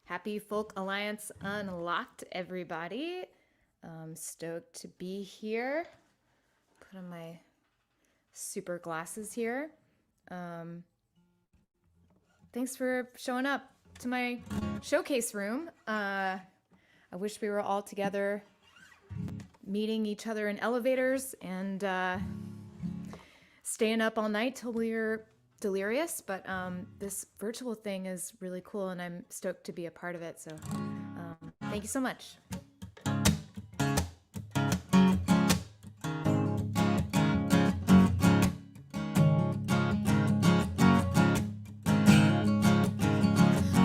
Happy Folk Alliance Unlocked, everybody. Stoked to be here. Put on my super glasses here. Thanks for showing up to my showcase room. I wish we were all together meeting each other in elevators and staying up all night till we were delirious, but this virtual thing is really cool and I'm stoked to be a part of it. So thank you so much.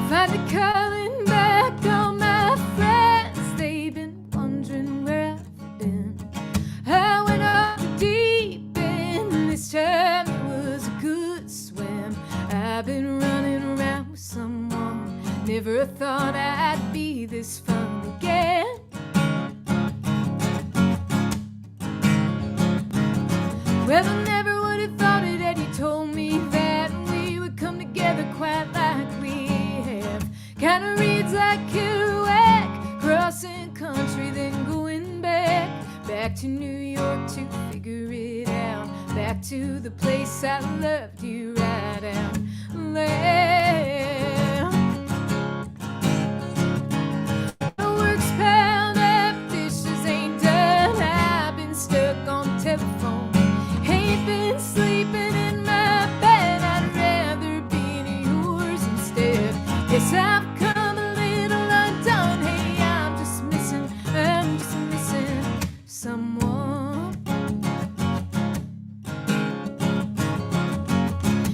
Finally calling back all my friends. They've been wondering where I've been. I went off deep end this time. It was a good swim. I've been running around with someone. Never thought I'd be this fun again. Well, I never would have thought it had you told me that we would come together quite like we have. Kinda reads like Kerouac, crossing country, then going back to New York to figure it out. Back to the place I loved you right out loud. Work's piled up, dishes ain't done. I've been stuck on telephone. Ain't been sleeping in my bed. I'd rather be in yours instead. Yes, I've come a little undone. Hey, I'm just missing someone.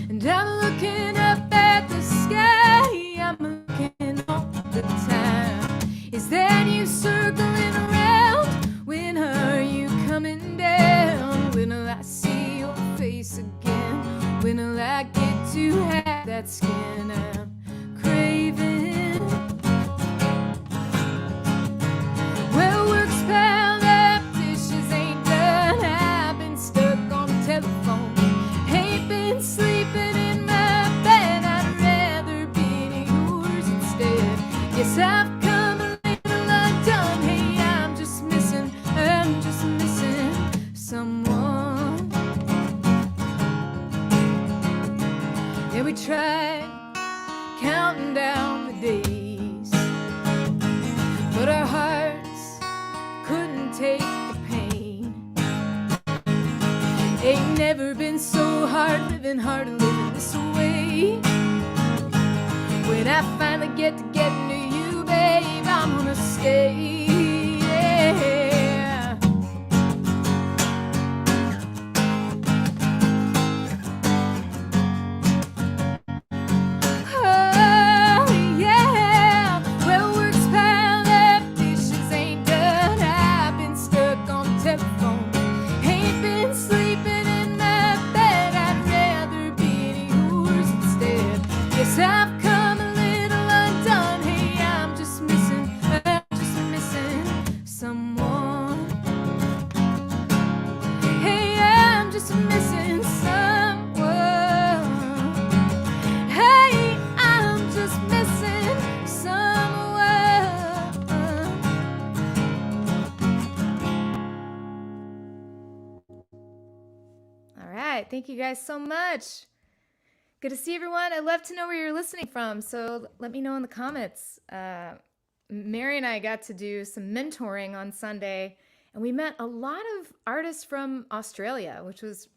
And I'm looking up at the sky. I'm looking all the time. Is that you circling around? When are you coming down? When will I see your face again? When will I get to have that skin I'm craving? Well, work's piled up, dishes ain't done. I've been stuck on the telephone. Ain't been sleeping in my bed. I'd rather be in yours instead. Yes, I've come a little undone. Hey, I'm just missing someone. Yeah, we tried counting down the days, but our hearts couldn't take the pain. Ain't never been so hard living this way. When I finally get to you, babe, I'm gonna stay. Yeah. Oh, yeah. Well, work's piled up, dishes ain't done. I've been stuck on the telephone. Ain't been sleeping in my bed. I'd rather be in yours instead. Yes, I've come a little undone. Hey, I'm just missing someone. Hey, I'm just missing someone. Hey, I'm just missing someone. All right, thank you guys so much. Good to see everyone. I'd love to know where you're listening from, so let me know in the comments. Mary and I got to do some mentoring on Sunday, and we met a lot of artists from Australia, which was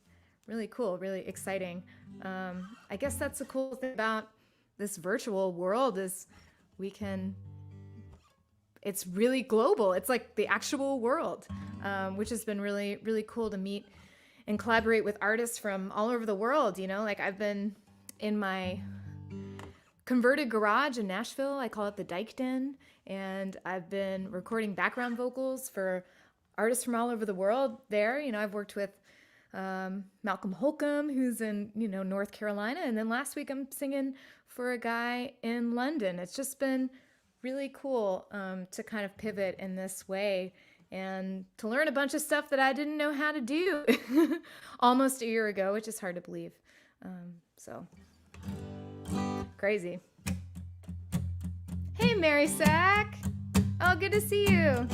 really cool, really exciting. I guess that's the cool thing about this virtual world is it's really global. It's like the actual world, which has been really, really cool to meet and collaborate with artists from all over the world. You know, like I've been in my converted garage in Nashville. I call it the Dyke Den. And I've been recording background vocals for artists from all over the world there. You know, I've worked with Malcolm Holcomb, who's in, North Carolina. And then last week I'm singing for a guy in London. It's just been really cool to kind of pivot in this way and to learn a bunch of stuff that I didn't know how to do almost a year ago, which is hard to believe. So crazy. Hey, Mary Sack. Oh, good to see you.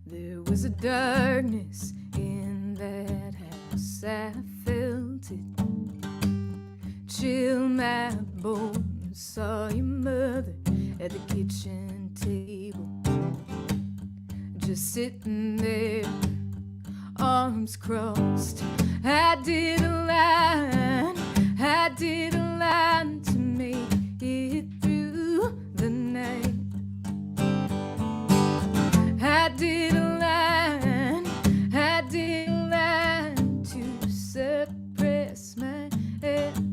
There was a darkness in that house. I felt it chill my bones. Saw your mother at the kitchen table, just sitting there, arms crossed. I did a line to make it through the night. I did a line to suppress my appetite.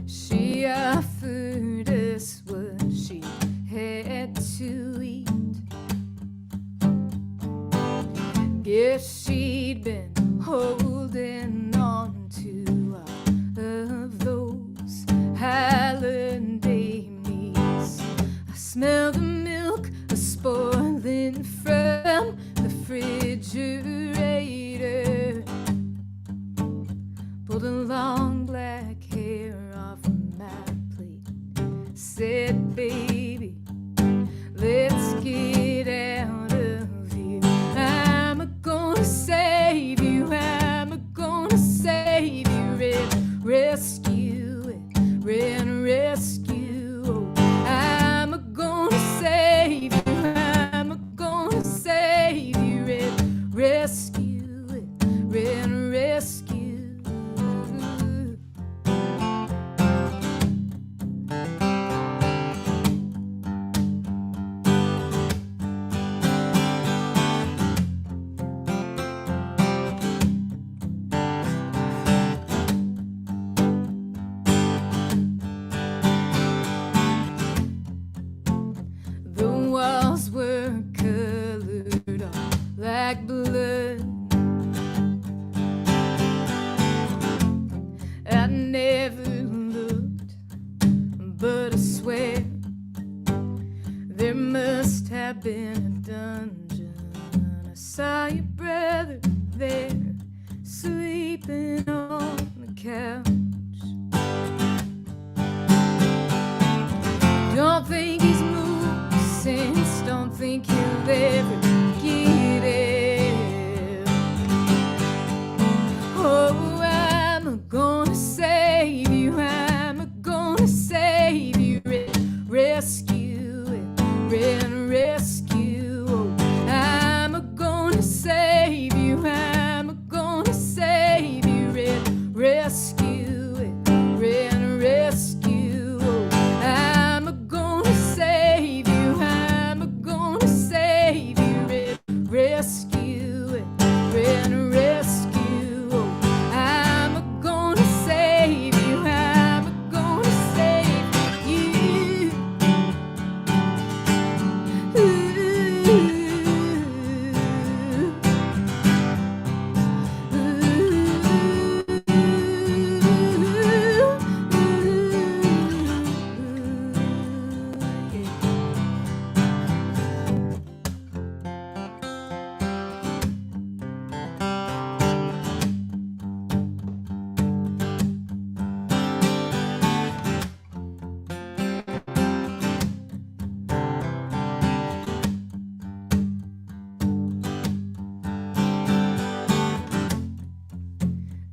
She offered us what she had to eat. Guess she'd been holding on to all of those holiday meals. I smell the milk spoiling from the refrigerator. Pulled a long black hair off of my plate. Said, baby, let's get out of here. I'm gonna save you. I'm gonna save you. Rescue it. Rescue. Oh, I'm gonna save you. I'm gonna save you. Rescue it. Rescue. The walls were colored all like blood. I never looked, but I swear there must have been a dungeon. I saw your brother there, sleeping on the couch. Don't think he's moved since, don't think he'll ever get it. Oh, I'm gonna save you. I'm gonna save you. Rescue it. Rescue. Oh, I'm gonna save you. I'm gonna save you. Rescue it. Rescue. Oh, I'm gonna save you. I'm gonna save you. Rescue it. Rescue. Oh, I'm gonna save you. I'm gonna save you.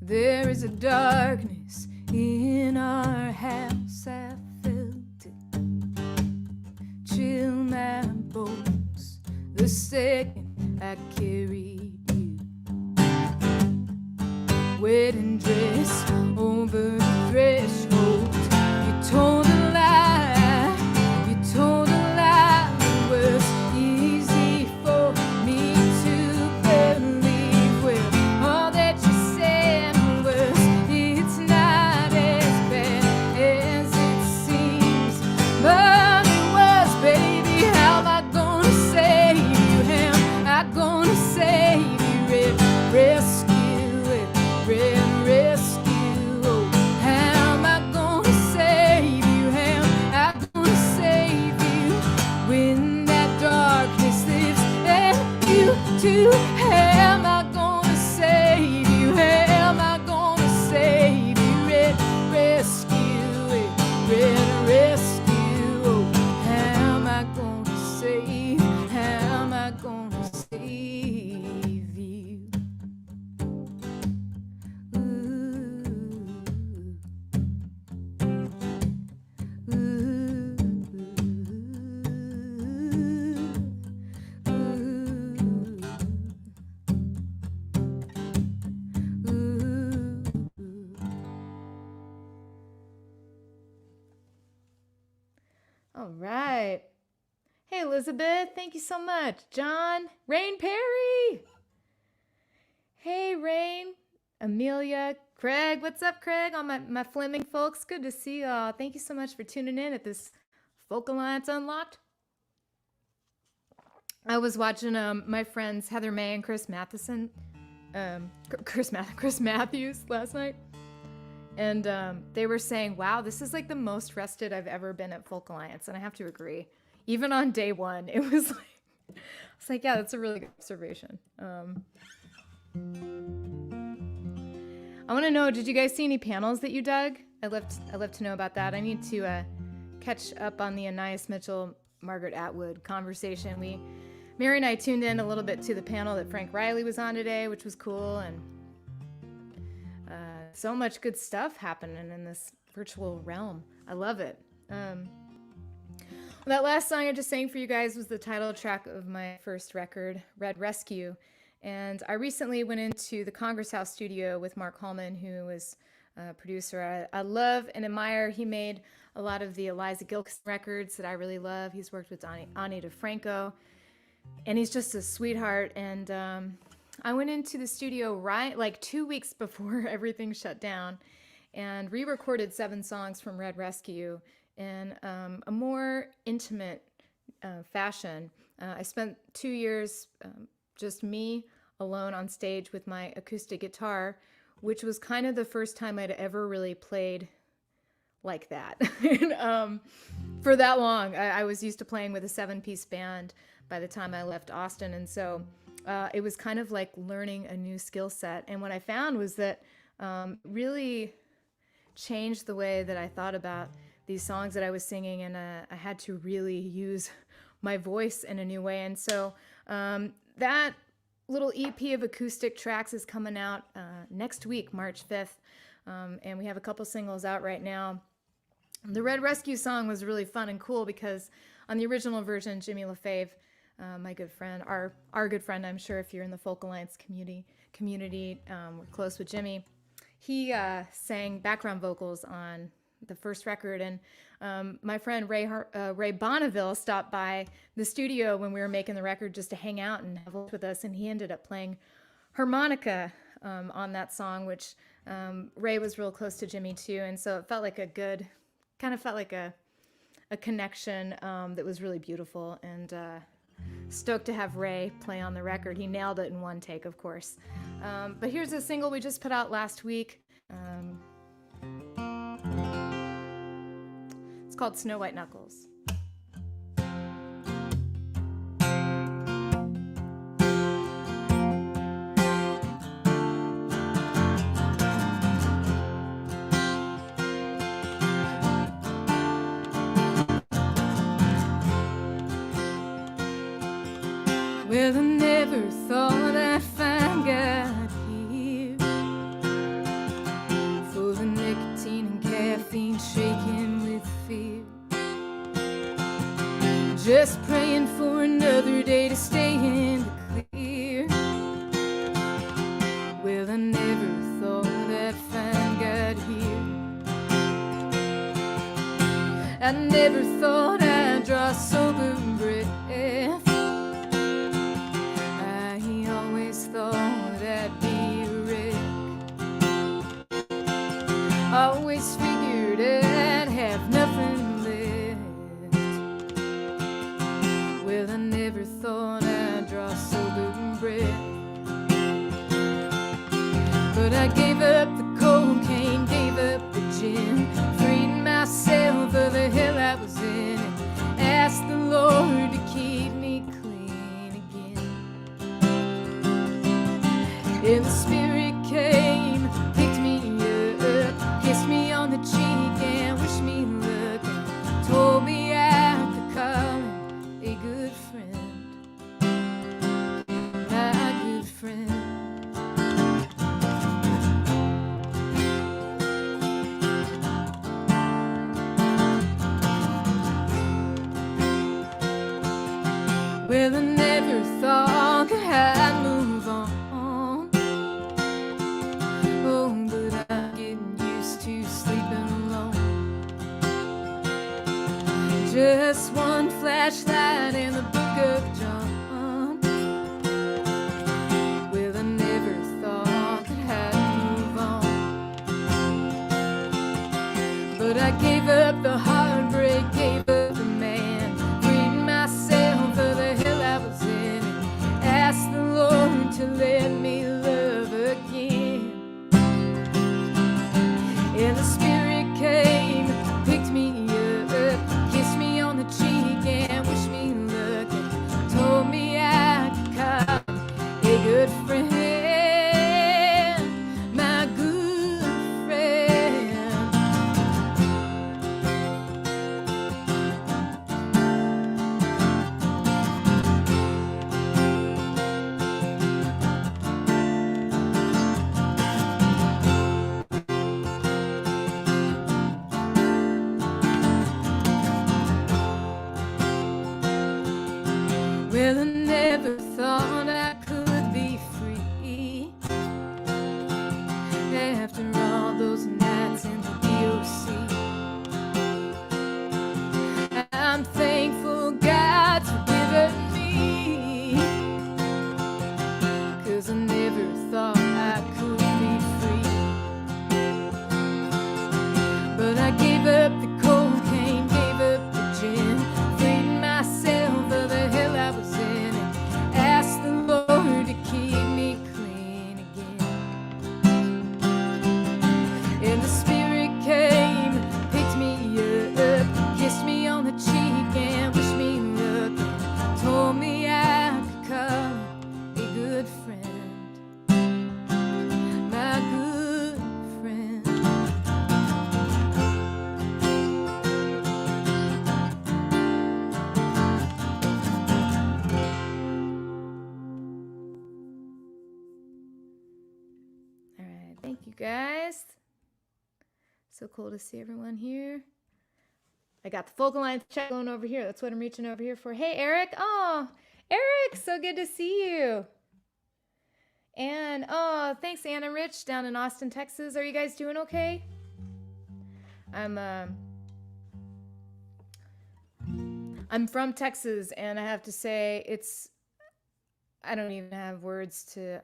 There is a darkness in our house. I felt it chill my bones the second I carried you. Wedding dress over the threshold. You told a lie. You told a lie. It was easy for me to believe. Well, all that you said was it's not as bad as it seems. But it was, baby. How am I gonna am I gonna save you? Am I gonna save you? Red rescue, red rescue. Oh, how am I gonna save? How am I gonna save you? All right. Hey, Elizabeth, thank you so much. John, Rain Perry. Hey, Rain, Amelia, Craig. What's up, Craig? All my Fleming folks. Good to see y'all. Thank you so much for tuning in at this Folk Alliance Unlocked. I was watching my friends Heather May and Chris Matheson, Chris Matthews last night. And they were saying, wow, this is like the most rested I've ever been at Folk Alliance. And I have to agree. Even on day one, it was like, yeah, that's a really good observation. I want to know, did you guys see any panels that you dug? I'd love to know about that. I need to catch up on the Anais Mitchell, Margaret Atwood conversation. Mary and I tuned in a little bit to the panel that Frank Riley was on today, which was cool. And so much good stuff happening in this virtual realm. I love it. That last song I just sang for you guys was the title track of my first record, Red Rescue. And I recently went into the Congress House studio with Mark Hallman, who was a producer I love and admire. He made a lot of the Eliza Gilkyson records that I really love. He's worked with DiFranco, and he's just a sweetheart. And I went into the studio like 2 weeks before everything shut down and re-recorded 7 songs from Red Rescue in a more intimate fashion. I spent 2 years just me alone on stage with my acoustic guitar, which was kind of the first time I'd ever really played like that. And, for that long. I was used to playing with a 7-piece band by the time I left Austin, and so it was kind of like learning a new skill set. And what I found was that really changed the way that I thought about these songs that I was singing, and I had to really use my voice in a new way. And so that little EP of acoustic tracks is coming out next week, March 5th, and we have a couple singles out right now. The Red Rescue song was really fun and cool because on the original version, Jimmy LaFave, my good friend, our good friend, I'm sure if you're in the Folk Alliance community, we're close with Jimmy, he sang background vocals on the first record, and my friend Ray Bonneville stopped by the studio when we were making the record just to hang out and have lunch with us, and he ended up playing harmonica on that song, which Ray was real close to Jimmy too, and so it felt like a connection that was really beautiful, and stoked to have Ray play on the record. He nailed it in one take, of course. But here's a single we just put out last week. It's called Snow White Knuckles. Well, I never thought I'd find God here, full of nicotine and caffeine, shaking with fear, just praying for another day to stay in the clear. Well, I never thought I'd find God here. I never thought I'd draw sober breath. Thought I'd be a wreck. Always figured I'd have nothing left. Well, I never thought I'd draw sober breath. But I gave up the cocaine, gave up the gin, freed myself of the hell I was in, and asked the Lord to keep me clean again. And the spirit came, picked me up, kissed me on the cheek and wished me luck, and told me I could call him a good friend, my good friend. Well, I never thought that I'd move on. Oh, but I'm getting used to sleeping alone. Just one flashlight in the book of John. Well, I never thought that I'd move on. But I gave up the heartbreak, gave up the man, freed myself of the hell I was in, and asked the Lord to let me love again. And the spirit came, picked me up, kissed me on the cheek and wished me luck, and told me I could call a good friend, my good friend. Well, I never thought I could be free after all those nights in the DOC. I'm thankful God's forgiven me, 'cause I never thought I could be free. But I gave up the cocaine, gave up the gin, freed myself of the hell I was in, and asked the Lord to keep me clean again. And the spirit came, picked me up, kissed me on the cheek and wished me luck, and told me I could call a good friend, my good friend. All right, thank you guys. So cool to see everyone here. I got the Folk Alliance chat going over here. That's what I'm reaching over here for. Hey, Eric. Oh, Eric, so good to see you. And oh, thanks, Anna Rich down in Austin, Texas. Are you guys doing okay? I'm from Texas, and I have to say I don't even have words to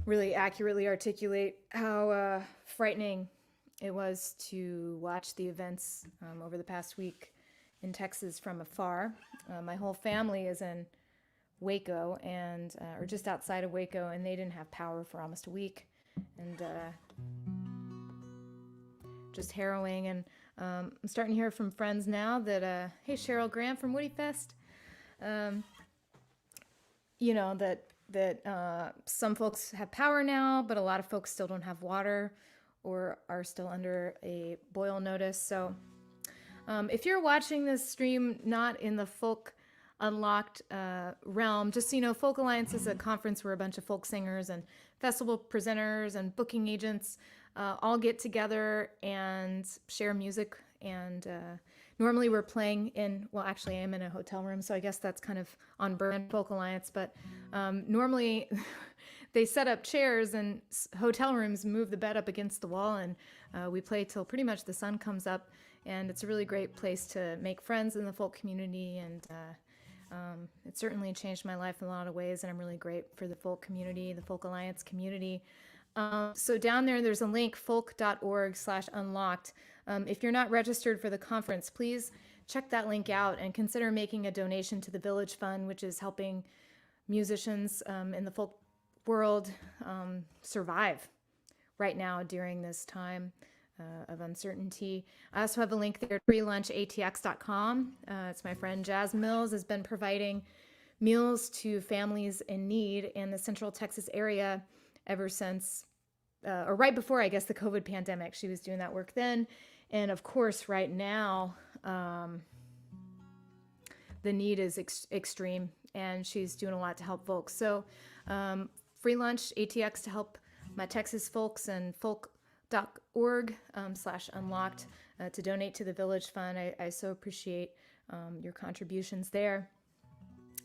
really accurately articulate how frightening it was to watch the events over the past week in Texas from afar. My whole family is in Waco, and or just outside of Waco, and they didn't have power for almost a week, and just harrowing. And I'm starting to hear from friends now that hey, Cheryl Graham from Woody Fest, you know, that some folks have power now, but a lot of folks still don't have water or are still under a boil notice. So if you're watching this stream not in the Folk Unlocked realm, just so you know, Folk Alliance is a conference where a bunch of folk singers and festival presenters and booking agents all get together and share music. And normally we're playing in, well, actually I'm in a hotel room, so I guess that's kind of on brand Folk Alliance, but normally they set up chairs in hotel rooms, move the bed up against the wall, and we play till pretty much the sun comes up. And it's a really great place to make friends in the folk community, and it certainly changed my life in a lot of ways, and I'm really grateful for the folk community, the Folk Alliance community. So down there's a link, folk.org/unlocked. If you're not registered for the conference, please check that link out and consider making a donation to the Village Fund, which is helping musicians in the folk world survive right now during this time of uncertainty. I also have a link there, freelunch.atx.com. It's my friend Jazz Mills has been providing meals to families in need in the Central Texas area ever since, or right before, I guess, the COVID pandemic. She was doing that work then. And of course, right now, the need is extreme, and she's doing a lot to help folks. So free lunch, ATX to help my Texas folks, and folk.org/unlocked to donate to the Village Fund. I so appreciate your contributions there.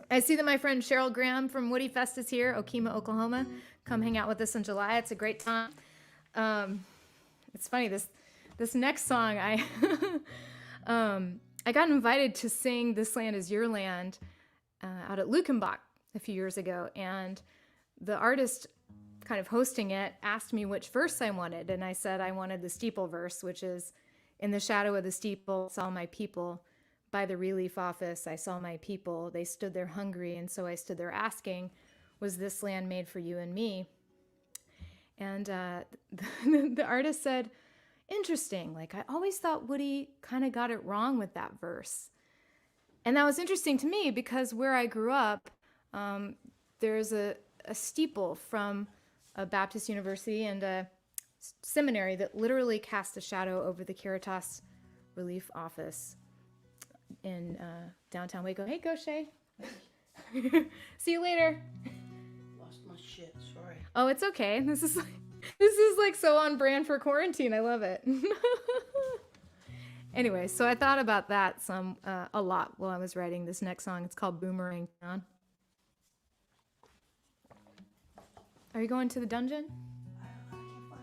I see that my friend Cheryl Graham from Woody Fest is here, Okemah, Oklahoma. Come hang out with us in July. It's a great time. It's funny, this next song, I got invited to sing This Land Is Your Land out at Lukenbach a few years ago, and the artist kind of hosting it asked me which verse I wanted, and I said I wanted the steeple verse, which is, in the shadow of the steeple saw my people, by the relief office I saw my people, they stood there hungry, and so I stood there asking, was this land made for you and me? And the artist said, interesting, like I always thought Woody kind of got it wrong with that verse. And that was interesting to me because where I grew up, there's a steeple from a Baptist university and a seminary that literally cast a shadow over the Caritas Relief Office in downtown Waco. Hey, go Shay. See you later. Lost my shit, sorry. Oh, it's okay. This is like so on brand for quarantine. I love it. Anyway, so I thought about that a lot while I was writing this next song. It's called Boomerang Town. Are you going to the dungeon? I can't find my...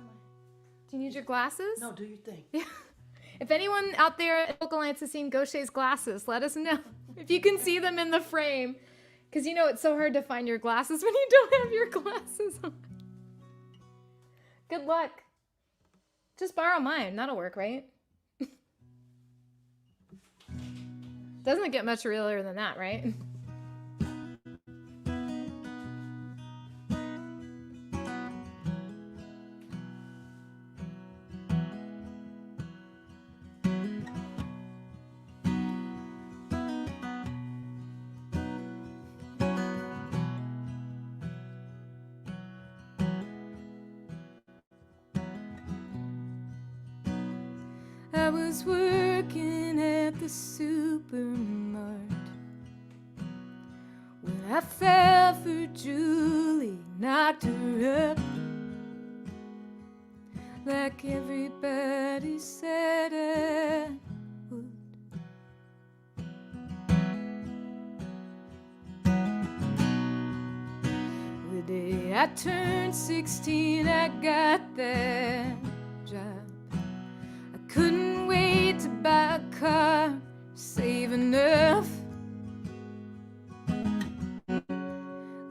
Do you need your glasses? No, do your thing. Yeah. If anyone out there at Local Alliance has seen Gaucher's glasses, let us know if you can see them in the frame. Because you know it's so hard to find your glasses when you don't have your glasses on. Good luck. Just borrow mine. That'll work, right? Doesn't get much realer than that, right? I was working at the supermart when I fell for Julie, knocked her up like everybody said I would. The day I turned 16, I got that job. Couldn't wait to buy a car, save enough,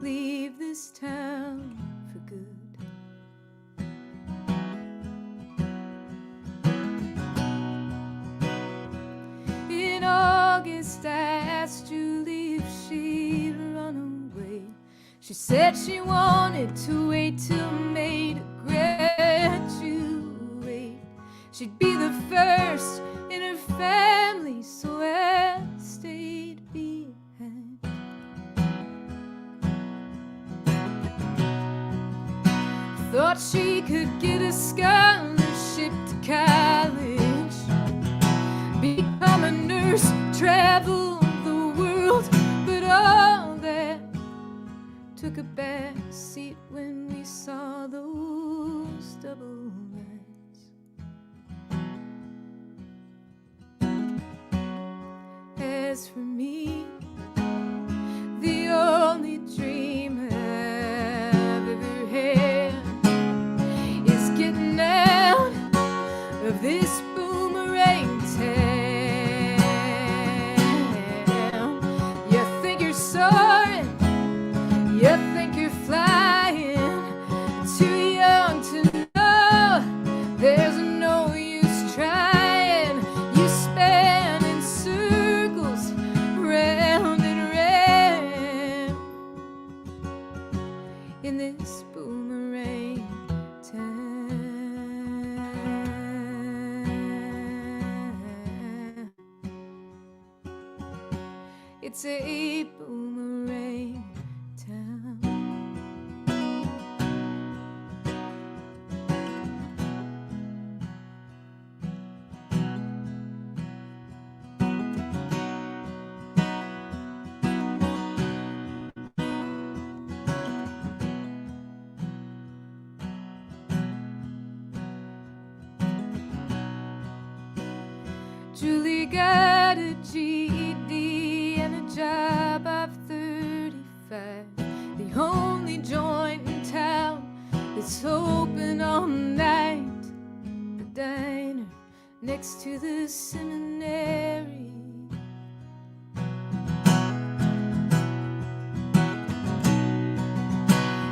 leave this town for good. In August I asked Julie if she'd run away. She said she wanted to wait till May to graduate. She'd be the first in her family, so I stayed behind. Thought she could get a scholarship to college, become a nurse, travel the world, but all that took a back seat when we saw those double lights. As for me, the only dream I've ever had is getting out of this boomerang town. You think you're soaring, you think you're flying, too young to know there's no use trying. You spin in circles round and round in this boomerang town. It's a boomerang Julie got a GED and a job of 35. The only joint in town that's open all night. The diner next to the seminary.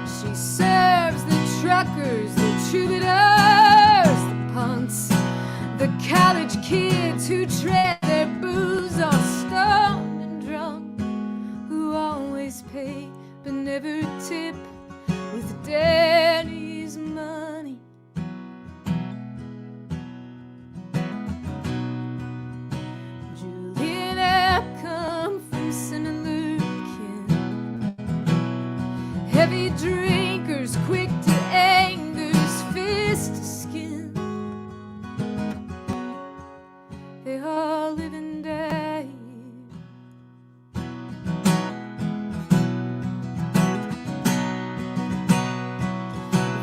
She serves the truckers, the troubadours, the punks, the college kids who tread their booze all stoned and drunk, who always pay but never tip with daddy's money. Julie and I come from St. Lucan, heavy drinkers, quick to anger's fist to skin. They all live and die.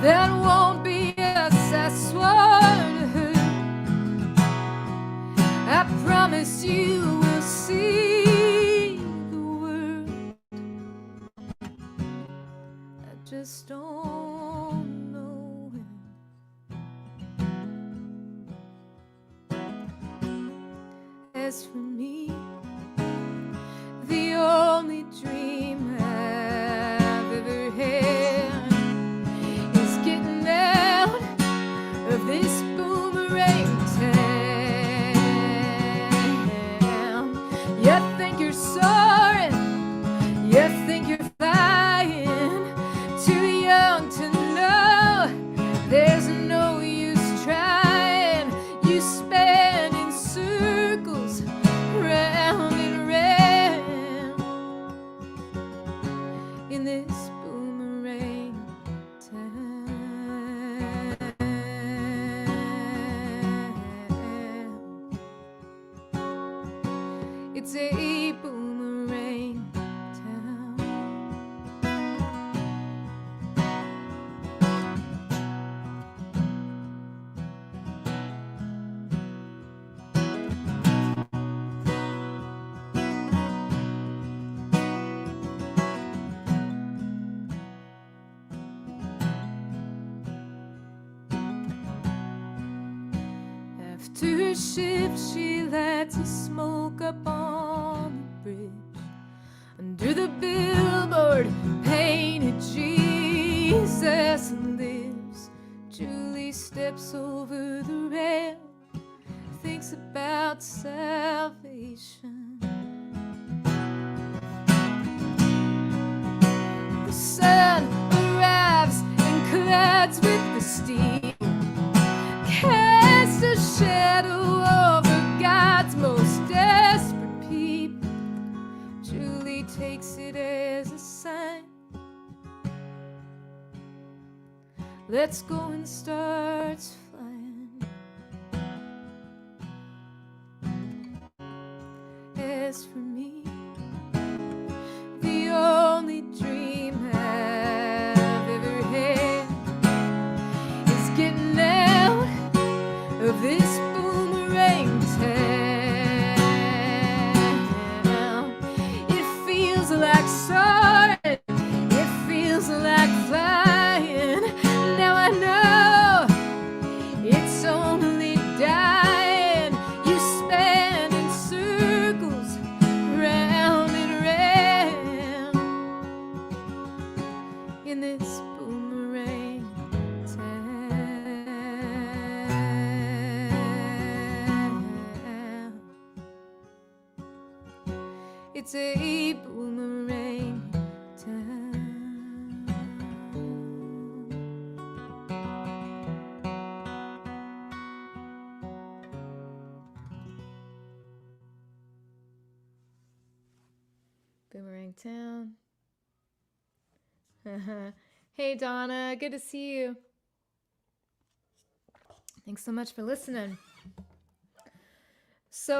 That won't be us, I swore to her. I promise you will see the world. I just don't know when. As for me, the only dream I've ever had is getting out of this boomerang town. You think you're soaring, you think you're flying, too young to know there's no use trying. You spin in circles round and round in this boomerang town. It's a boomerang town. After her shift, she lights a smoke up on the bridge. Under the billboard painted Jesus lives. Julie steps over the rail, thinks about salvation. The sun arrives and collides with the steam, cast a shadow over God's most desperate people. Julie takes it as a sign. Let's go and starts flying. As for me, the only dream I've ever had is getting out of this boomerang town. It feels like soaring, it feels like flying. Now I know it's only dying. You spin in circles round and round in this boomerang town. It's a boomerang town. Boomerang town. Hey Donna, good to see you. Thanks so much for listening. So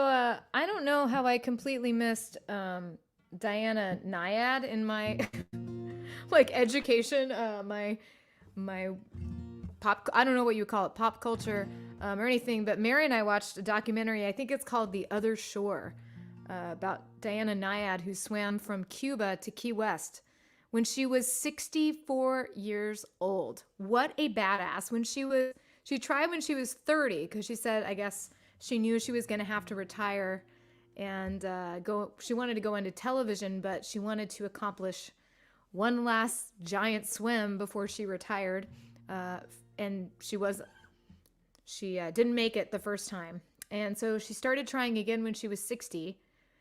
I don't know how I completely missed Diana Nyad in my like education, my pop, I don't know what you call it, pop culture or anything, but Mary and I watched a documentary. I think it's called The Other Shore, about Diana Nyad, who swam from Cuba to Key West when she was 64 years old. What a badass. She tried when she was 30, because she said, I guess she knew she was going to have to retire and she wanted to go into television, but she wanted to accomplish one last giant swim before she retired. And she didn't make it the first time. And so she started trying again when she was 60.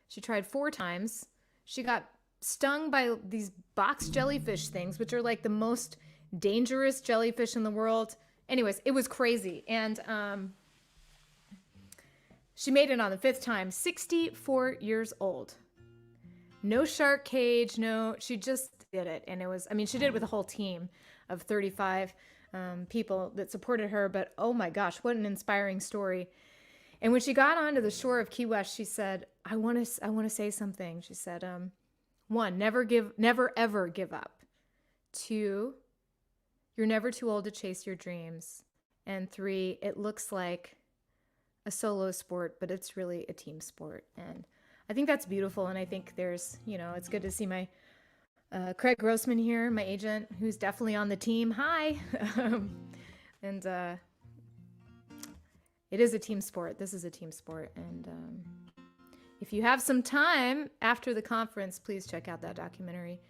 She tried 4 times. She got stung by these box jellyfish things, which are like the most dangerous jellyfish in the world. Anyways, it was crazy. And she made it on the 5th time, 64 years old. No shark cage, she just did it. And she did it with a whole team of 35 people that supported her. But oh my gosh, what an inspiring story. And when she got onto the shore of Key West, she said, I want to say something. She said, 1, never ever give up. 2, you're never too old to chase your dreams. And 3, it looks like a solo sport, but it's really a team sport. And I think that's beautiful. And I think there's, it's good to see my Craig Grossman here, my agent, who's definitely on the team. Hi. And it is a team sport. This is a team sport. And if you have some time after the conference, please check out that documentary.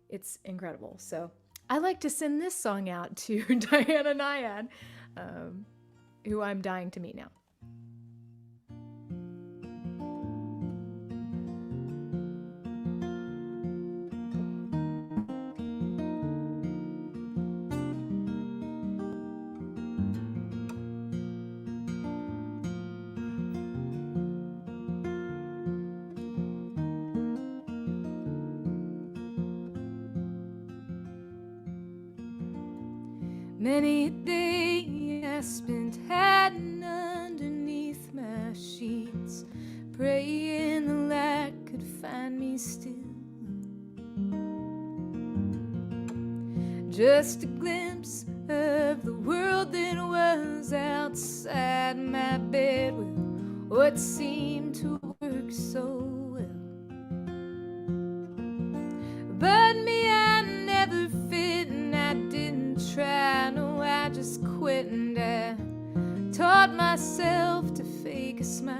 It's incredible. So I like to send this song out to Diana Nyad, who I'm dying to meet now. Many a day I spent hiding underneath my sheets, praying the light could find me still. Just a glimpse of the world that was outside my bed with what seemed to work so well. But me, I never fit, and I didn't try, no, I just quit, and I taught myself to fake a smile.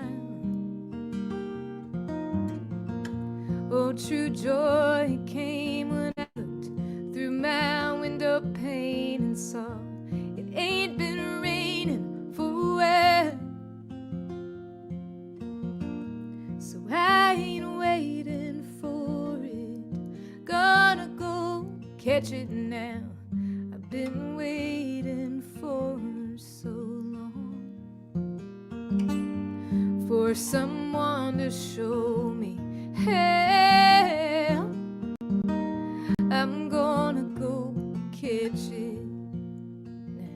Oh, true joy came when I looked through my window pane and saw it ain't been raining for a while. So I ain't waiting for it, gonna go catch it now. I've been waiting for so long, for someone to show me, hey, I'm gonna go catch it now.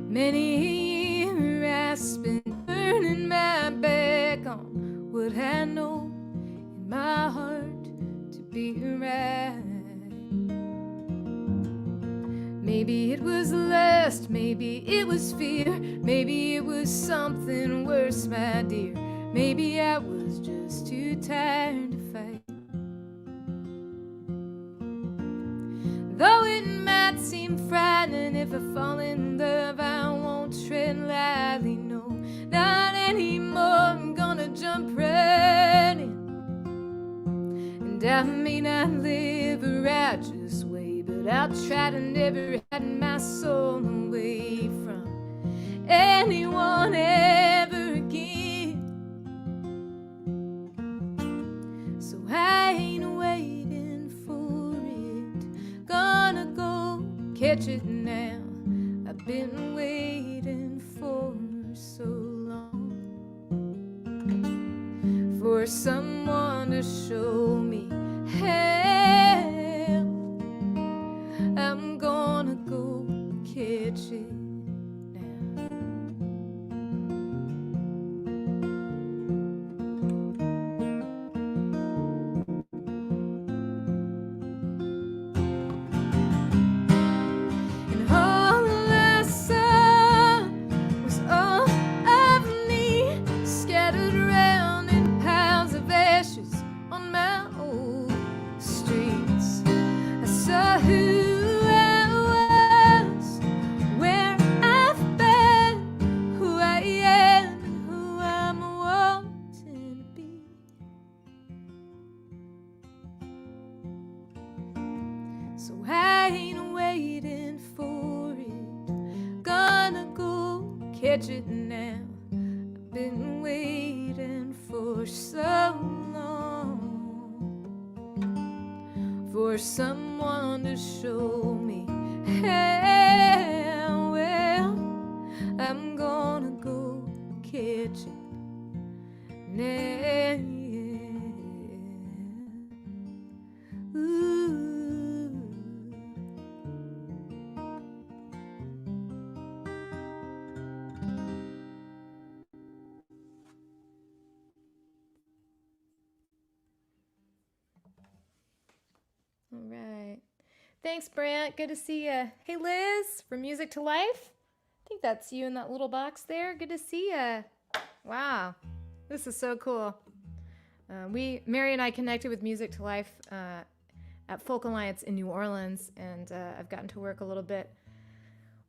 Many a year I spent turning my back on what I know in my heart to be right. Maybe it was lust, maybe it was fear, maybe it was something worse, my dear. Maybe I was just too tired to fight. Though it might seem frightening, if I fall in love, I won't tread lightly, no, not anymore. I'm gonna jump right in, and I may not live a righteous way, but I'll try to never hide my soul away from anyone ever again. So I ain't waiting for it, gonna go catch it now. I've been waiting for so long, for someone to show me, hey, catch it now. I've been waiting for so long for someone to show me how. Well, I'm gonna go catch it now. Ooh. All right. Thanks, Brant. Good to see you. Hey, Liz from Music to Life. I think that's you in that little box there. Good to see you. Wow. This is so cool. Mary and I connected with Music to Life at Folk Alliance in New Orleans, and I've gotten to work a little bit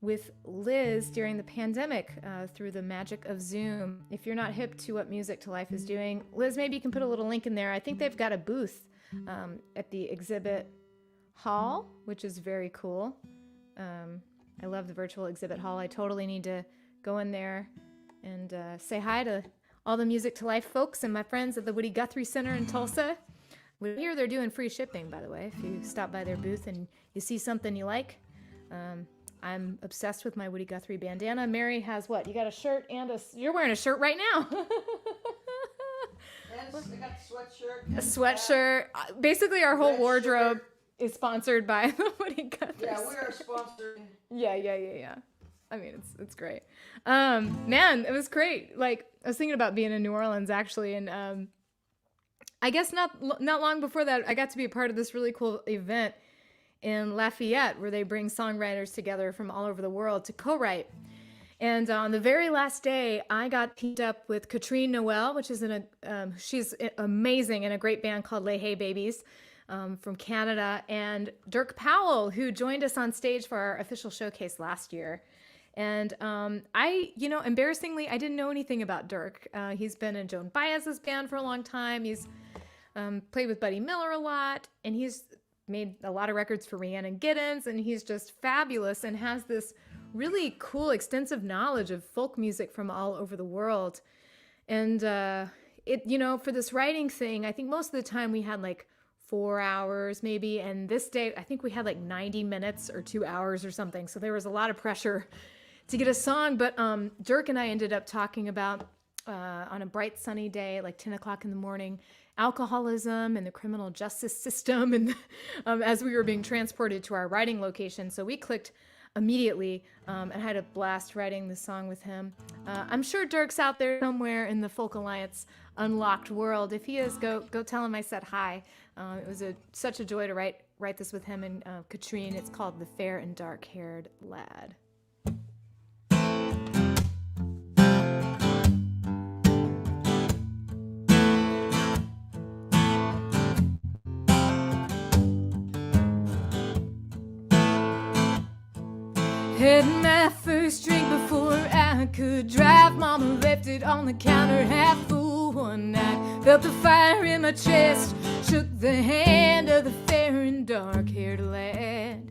with Liz during the pandemic through the magic of Zoom. If you're not hip to what Music to Life is doing, Liz, maybe you can put a little link in there. I think they've got a booth at the exhibit hall, which is very cool. I love the virtual exhibit hall. I totally need to go in there and say hi to all the Music to Life folks and my friends at the Woody Guthrie Center in Tulsa. We hear they're doing free shipping, by the way, if you stop by their booth and you see something you like. I'm obsessed with my Woody Guthrie bandana. Mary has what? You got a shirt and you're wearing a shirt right now. And I got the sweatshirt. A sweatshirt. Basically, our whole wardrobe is sponsored by the Woody Guthrie. Yeah, we are sponsored. Yeah. I mean, it's great. Man, it was great. Like, I was thinking about being in New Orleans, actually, and I guess not long before that, I got to be a part of this really cool event in Lafayette where they bring songwriters together from all over the world to co-write. And on the very last day, I got teamed up with Katrine Noel, which is she's amazing in a great band called Les Hey Babies from Canada, and Dirk Powell, who joined us on stage for our official showcase last year. And embarrassingly, I didn't know anything about Dirk. He's been in Joan Baez's band for a long time. He's played with Buddy Miller a lot, and he's made a lot of records for Rhiannon Giddens, and he's just fabulous and has this really cool, extensive knowledge of folk music from all over the world. And for this writing thing, I think most of the time we had like 4 hours maybe, and this day I think we had like 90 minutes or 2 hours or something. So there was a lot of pressure to get a song, but Dirk and I ended up talking about on a bright sunny day, like 10 o'clock in the morning, alcoholism and the criminal justice system, and as we were being transported to our writing location. So we clicked immediately and had a blast writing the song with him. I'm sure Dirk's out there somewhere in the Folk Alliance unlocked world. If he is, go tell him I said hi. It was such a joy to write this with him and Katrine. It's called The Fair and Dark-Haired Lad. Had my first drink before I could drive. Mama left it on the counter half full one night. Felt the fire in my chest, shook the hand of the fair and dark-haired lad.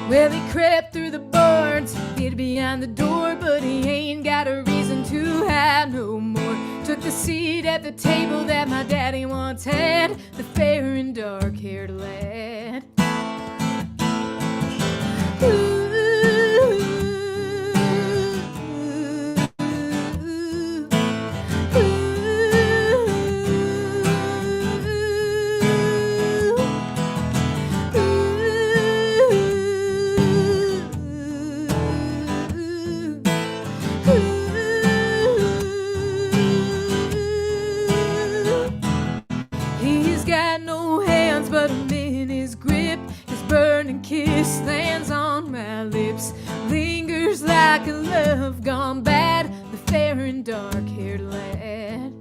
Well, he crept through the boards, hid behind the door, but he ain't got a reason to hide no more. Took the seat at the table that my daddy once had, the fair and dark-haired lad. He's got no hands, but I'm in his grip. His burning kiss lands on my lips, lingers like a love gone bad, the fair and dark-haired lad.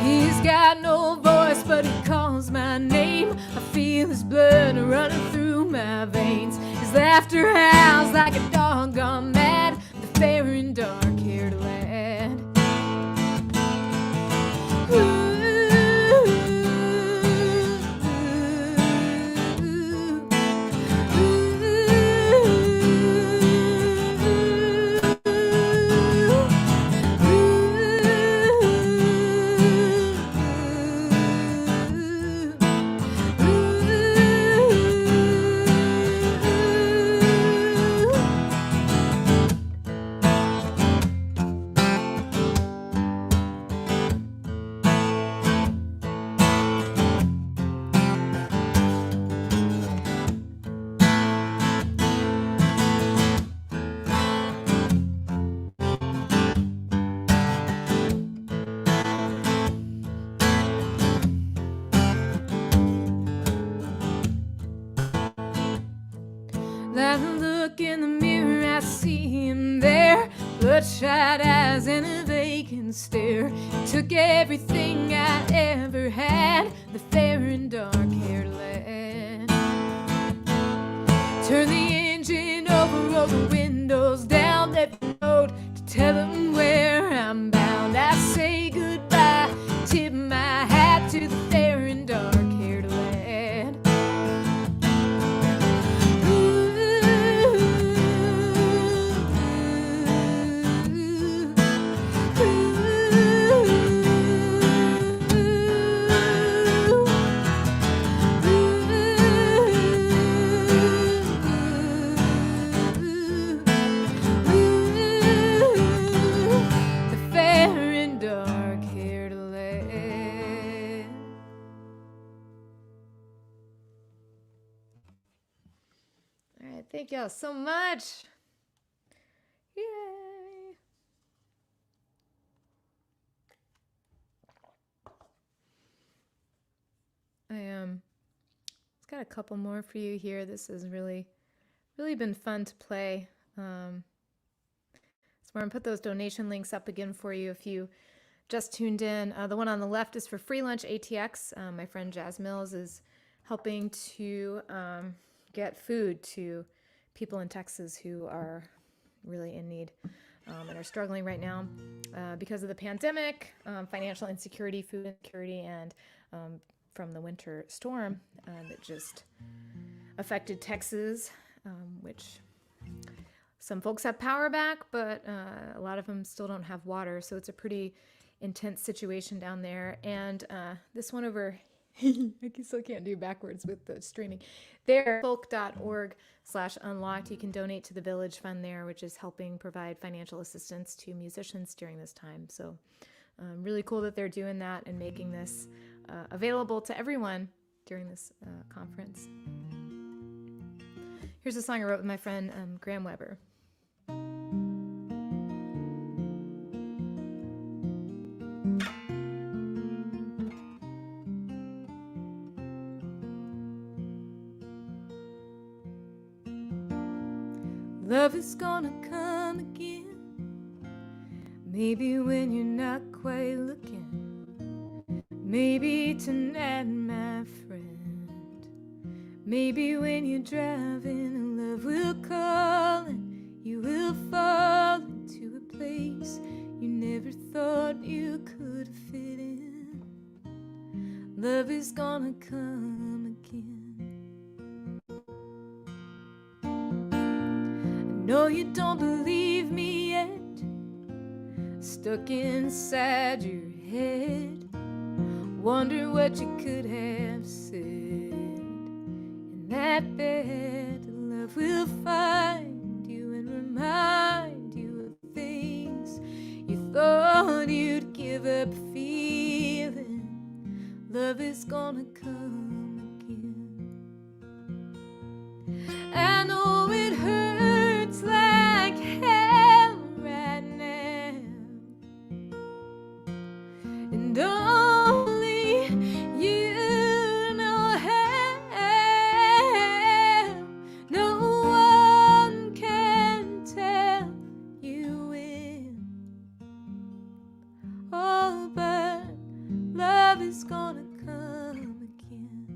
He's got no voice, but he calls my name. I feel his blood running through my veins. His laughter howls like a dog gone mad, the fair and dark-haired lad. Ooh. bright eyes and a vacant stare. He took everything I ever had, the fair and dark-haired lad. Turn the engine over, roll the windows down, left the note to tell him where I'm bound. I say goodbye, tip my hat to the fair and dark-haired lad. Thank y'all so much. Yay. It's got a couple more for you here. This has really been fun to play. So we're gonna put those donation links up again for you if you just tuned in. The one on the left is for Free Lunch ATX. My friend Jazz Mills is helping to get food to people in Texas who are really in need and are struggling right now because of the pandemic, financial insecurity, food insecurity, and from the winter storm that just affected Texas, which some folks have power back, but a lot of them still don't have water. So it's a pretty intense situation down there. And this one over I still can't do backwards with the streaming. There, folk.org/unlocked. You can donate to the Village Fund there, which is helping provide financial assistance to musicians during this time. So really cool that they're doing that and making this available to everyone during this conference. Here's a song I wrote with my friend Graham Weber. Love is gonna come again, maybe when you're not quite looking, maybe tonight, my friend, maybe when you're driving, love will call and you will fall into a place you never thought you could fit in. Love is gonna come again. No, you don't believe me yet, stuck inside your head, wonder what you could have said in that bed. Love will find you and remind you of things you thought you'd give up feeling. Love is gonna come again. I know it hurts like hell right now, and only you know how. No one can tell you when. Oh, but love is gonna come again.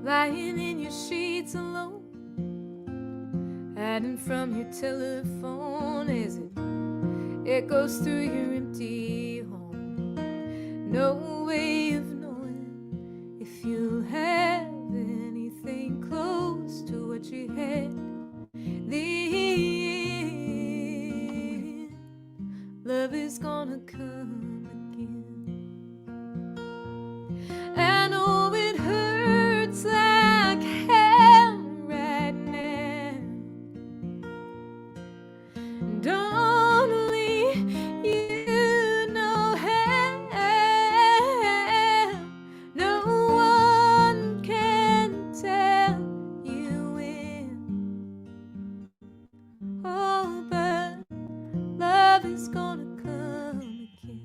Lying in your sheets alone, hiding from your telephone as it echoes through your empty home. No way of knowing if you'll have anything close to what you had then. Love is gonna come again. I know it hurts like hell right now, and only you know how. No one can tell you when. Oh, but love is gonna come again.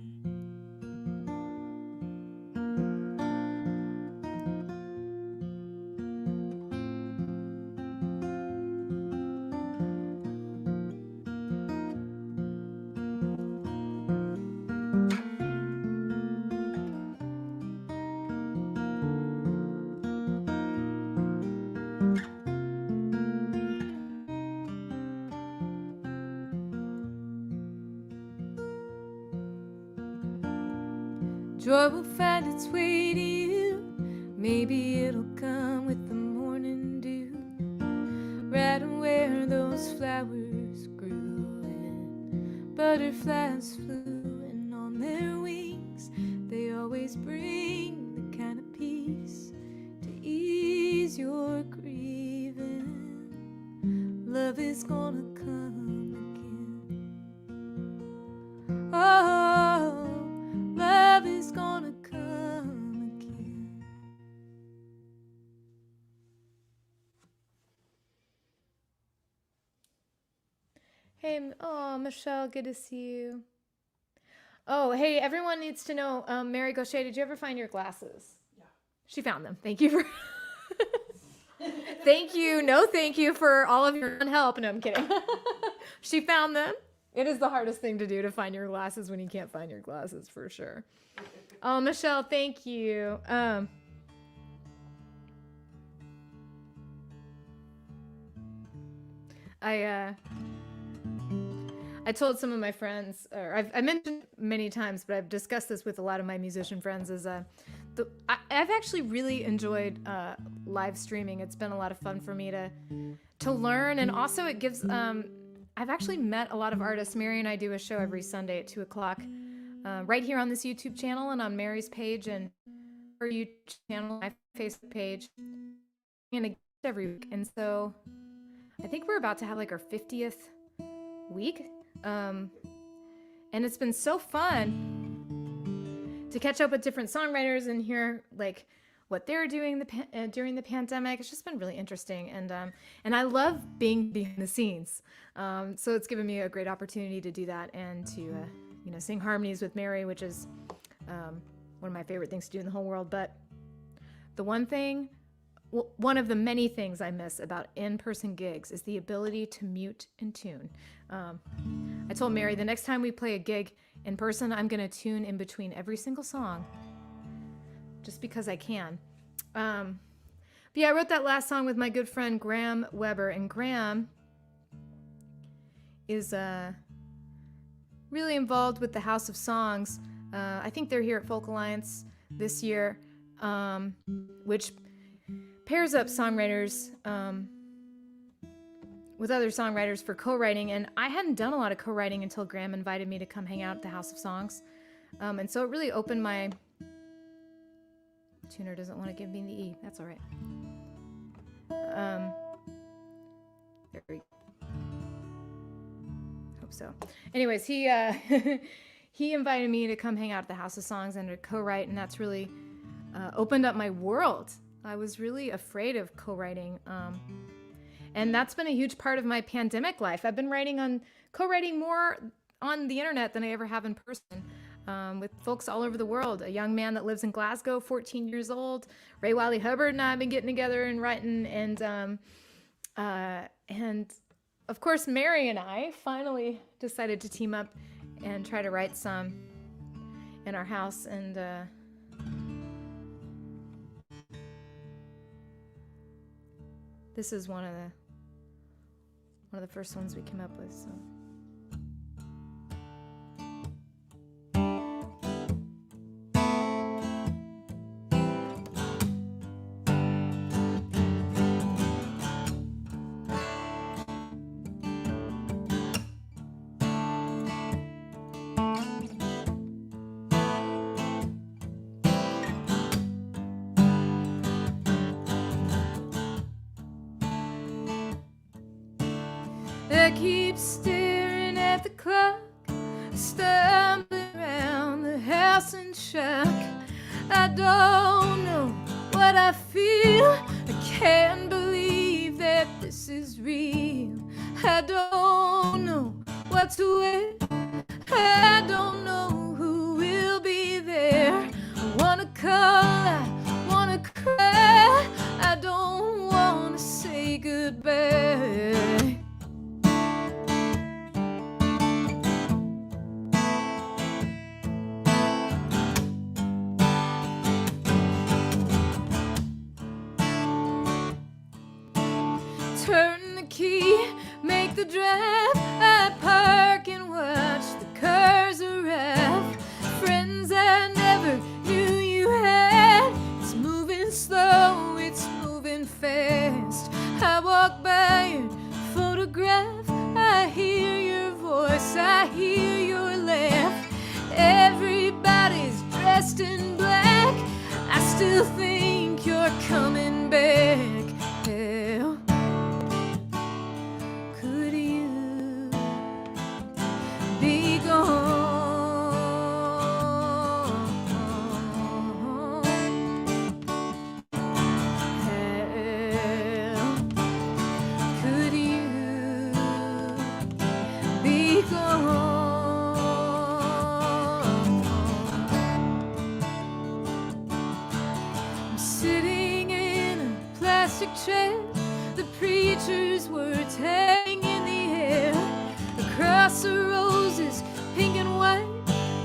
Joy will find its way to you. Maybe it'll come with the morning dew, right where those flowers grew and butterflies flew, and on their wings they always bring the kind of peace to ease your grieving. Love is gonna come again. Oh, love is gonna come again. Hey, oh, Michelle, good to see you. Oh, hey, everyone needs to know, Mary Gaucher, did you ever find your glasses? Yeah. She found them. Thank you for... Thank you for all of your help. No, I'm kidding. She found them. It is the hardest thing to do, to find your glasses when you can't find your glasses, for sure. Oh, Michelle, thank you. I told some of my friends, or I've mentioned many times, but I've discussed this with a lot of my musician friends, is I've actually really enjoyed live streaming. It's been a lot of fun for me to learn, and also it gives, I've actually met a lot of artists. Mary and I do a show every Sunday at 2 o'clock, right here on this YouTube channel and on Mary's page and her YouTube channel, my Facebook page, and every week. And so I think we're about to have like our 50th week. And it's been so fun to catch up with different songwriters and hear like what they're doing during the pandemic. It's just been really interesting, and I love being behind the scenes. So it's given me a great opportunity to do that and to sing harmonies with Mary, which is one of my favorite things to do in the whole world. But the one of the many things I miss about in-person gigs is the ability to mute and tune. I told Mary the next time we play a gig in person, I'm going to tune in between every single song, just because I can. But yeah, I wrote that last song with my good friend Graham Weber, and Graham is really involved with the House of Songs. I think they're here at Folk Alliance this year, which pairs up songwriters with other songwriters for co-writing, and I hadn't done a lot of co-writing until Graham invited me to come hang out at the House of Songs, and so it really opened my... Tuner doesn't want to give me the E. That's all right. There we go. Hope so. Anyways, he he invited me to come hang out at the House of Songs and to co-write, and that's really opened up my world. I was really afraid of co-writing, and that's been a huge part of my pandemic life. I've been co-writing more on the internet than I ever have in person, with folks all over the world. A young man that lives in Glasgow, 14 years old, Ray Wiley Hubbard, and I have been getting together and writing, and of course Mary and I finally decided to team up and try to write some in our house, and this is one of the first ones we came up with. So. I keep staring at the clock, stumbling around the house in shock. I don't know what I feel. I can't believe that this is real. I don't know what to wear. I don't know who will be there. I wanna call, I wanna cry. I don't wanna say goodbye. Turn the key, make the drive. I park and watch the cars arrive. Friends I never dressed in black. I still think you're coming back. Hell, could you be gone? Hell, could you be gone? I'm sitting in a plastic chair, the preacher's words hang in the air. Across the roses, pink and white,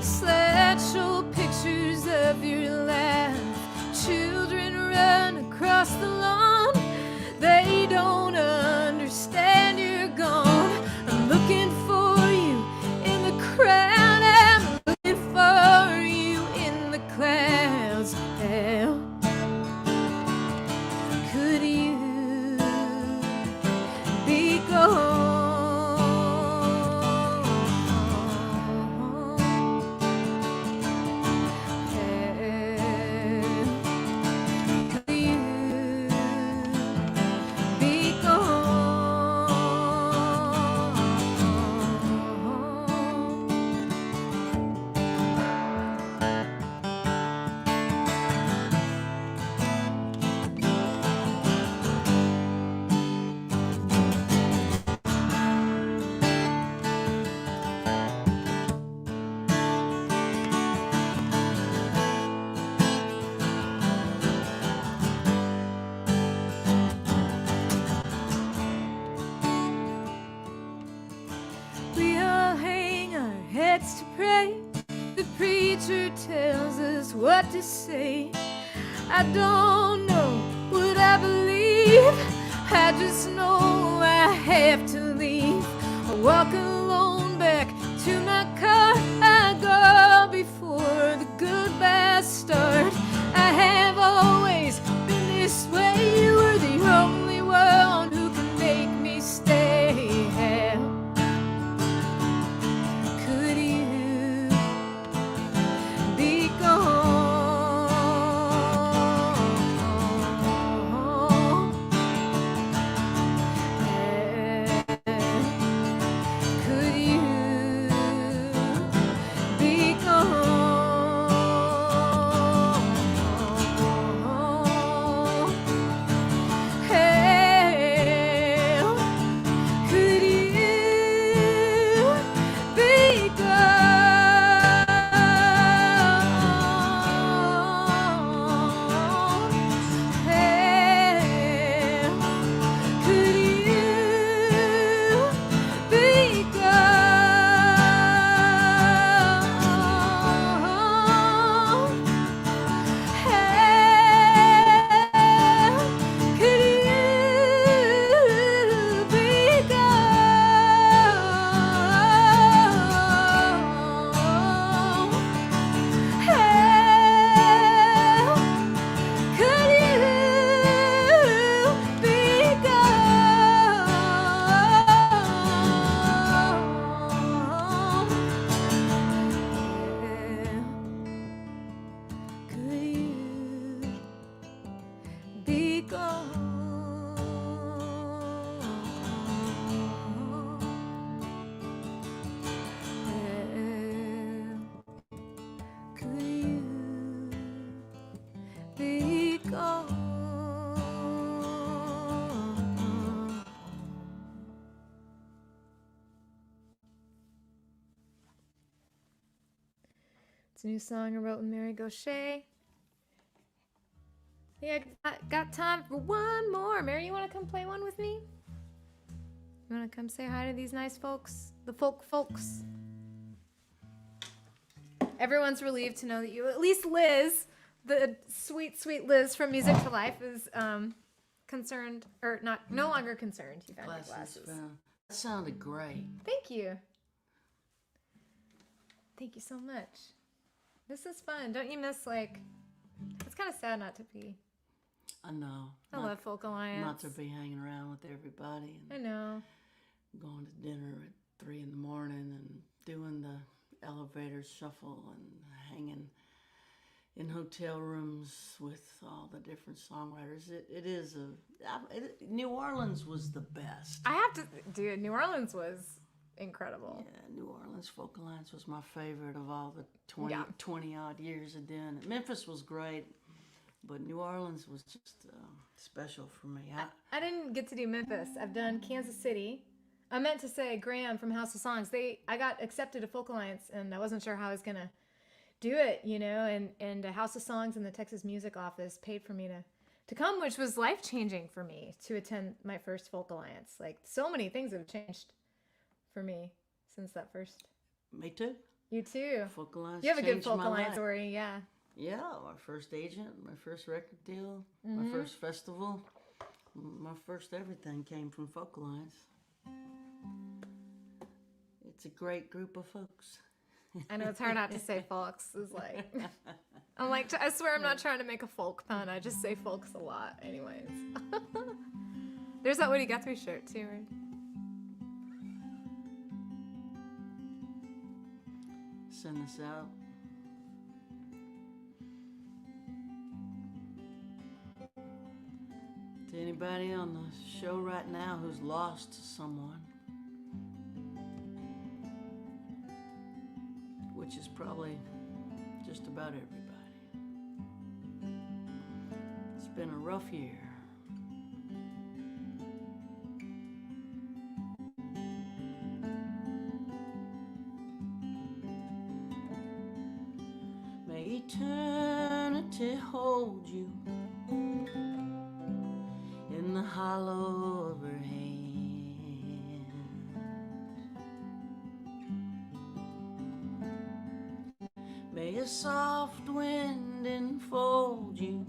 slideshow pictures of your life. Children run across the lawn, they don't understand you're gone. I'm looking for you in the crowd, I'm looking for you in the clouds. Hell, could you be gone? We all hang our heads to pray. The preacher tells us what to say. I don't know what I believe. I just know I have to leave. I walk alone back to my car. I go before the goodbyes start. I have always been this way. You were the only one who can make me stay. Could you be gone? Could you be gone? Hell, could you be gone? Hell, could you be gone? Hell, could you be gone? Hell, could you be gone? Could you be gone? Could you be gone? It's a new song I wrote with Mary Gaucher. Yeah, I got time for one more. Mary, you want to come play one with me? You want to come say hi to these nice folks? The folks? Everyone's relieved to know that you, at least Liz, the sweet, sweet Liz from Music to Life is concerned, or not, no longer concerned. You found your glasses. That sounded great. Thank you. Thank you so much. This is fun. Don't you miss, like, it's kind of sad not to be. I know. I love Folk Alliance. Not to be hanging around with everybody. And I know. going to dinner at 3 a.m. and doing the elevator shuffle and hanging in hotel rooms with all the different songwriters. It is New Orleans was the best. I have to, dude, New Orleans was incredible. Yeah, New Orleans Folk Alliance was my favorite of all the 20 odd years of doing it. Memphis was great, but New Orleans was just special for me. I didn't get to do Memphis. I've done Kansas City. I meant to say Graham from House of Songs. I got accepted to Folk Alliance, and I wasn't sure how I was gonna do it, you know. And House of Songs and the Texas Music Office paid for me to come, which was life changing for me to attend my first Folk Alliance. Like, so many things have changed for me since that first. Me too. You too. Folk Alliance. You have a good changed Folk my Alliance life. story, yeah. Yeah, my first agent, my first record deal, my first festival, my first everything came from Folk Alliance. It's a great group of folks. I know it's hard not to say folks. Is like, I'm like, I swear I'm not trying to make a folk pun. I just say folks a lot, anyways. There's that Woody Guthrie shirt too, right? Send this out. To anybody on the show right now who's lost someone, which is probably just about everybody. It's been a rough year. May eternity hold you in the hollow of her hand. May a soft wind enfold you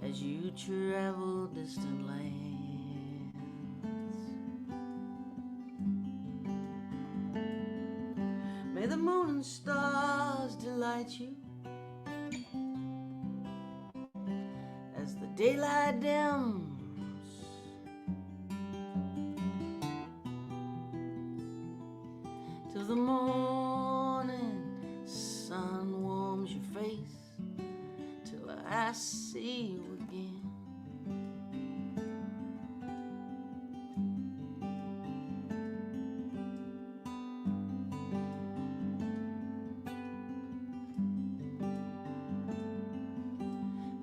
as you travel distant lands. May the moon and stars delight you as the daylight dims. Till the morning sun warms your face, till I see you again.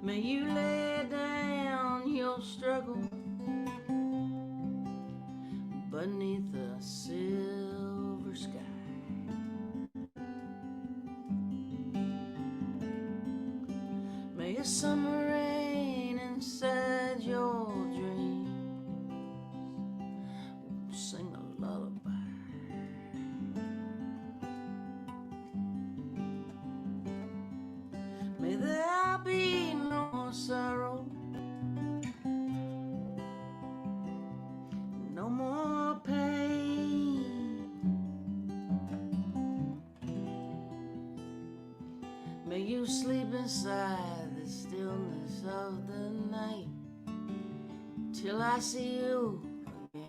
May you lay down your struggle beneath the silver sky. May a summer rain inside your dreams sing a lullaby. May there be no more sorrow, no more pain. May you sleep inside the stillness of the night till I see you again.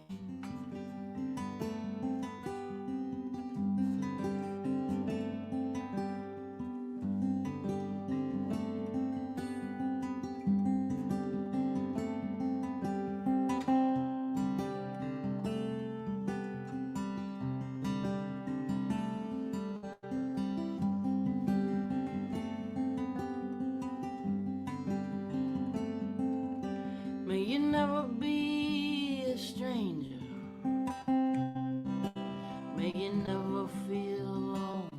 May you never be a stranger. May you never feel alone.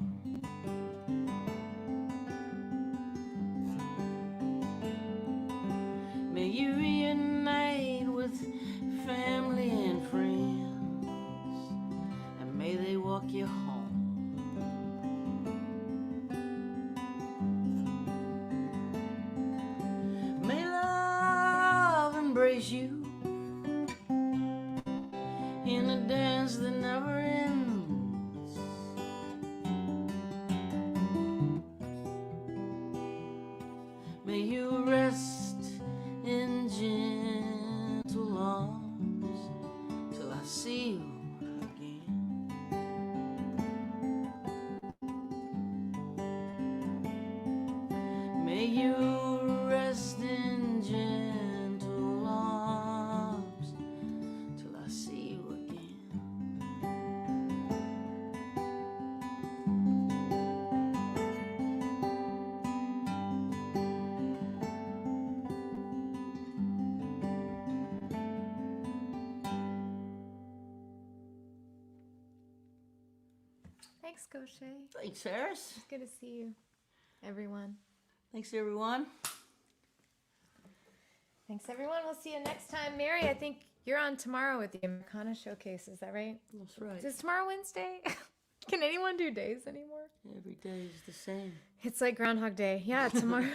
May you reunite with family and friends, and may they walk you home. May love embrace you in a dance that never ends. May you rest in gentle arms till I see you again. you rest in gentle arms till I see you again. Thanks, Gaucher. Thanks, Harris. It's good to see you, everyone. Thanks, everyone. Thanks, everyone. We'll see you next time. Mary, I think you're on tomorrow with the Americana Showcase. Is that right? That's right. Is tomorrow Wednesday? Can anyone do days anymore? Every day is the same. It's like Groundhog Day. Yeah, tomorrow.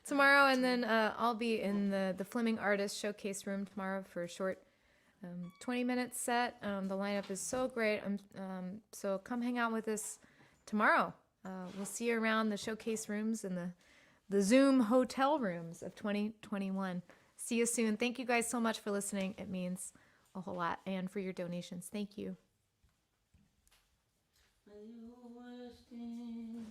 Tomorrow, and then I'll be in the Fleming Artist Showcase room tomorrow for a short 20-minute set. The lineup is so great. So come hang out with us tomorrow. We'll see you around the showcase rooms and the Zoom hotel rooms of 2021. See you soon. Thank you guys so much for listening. It means a whole lot, and for your donations. Thank you. May you rest in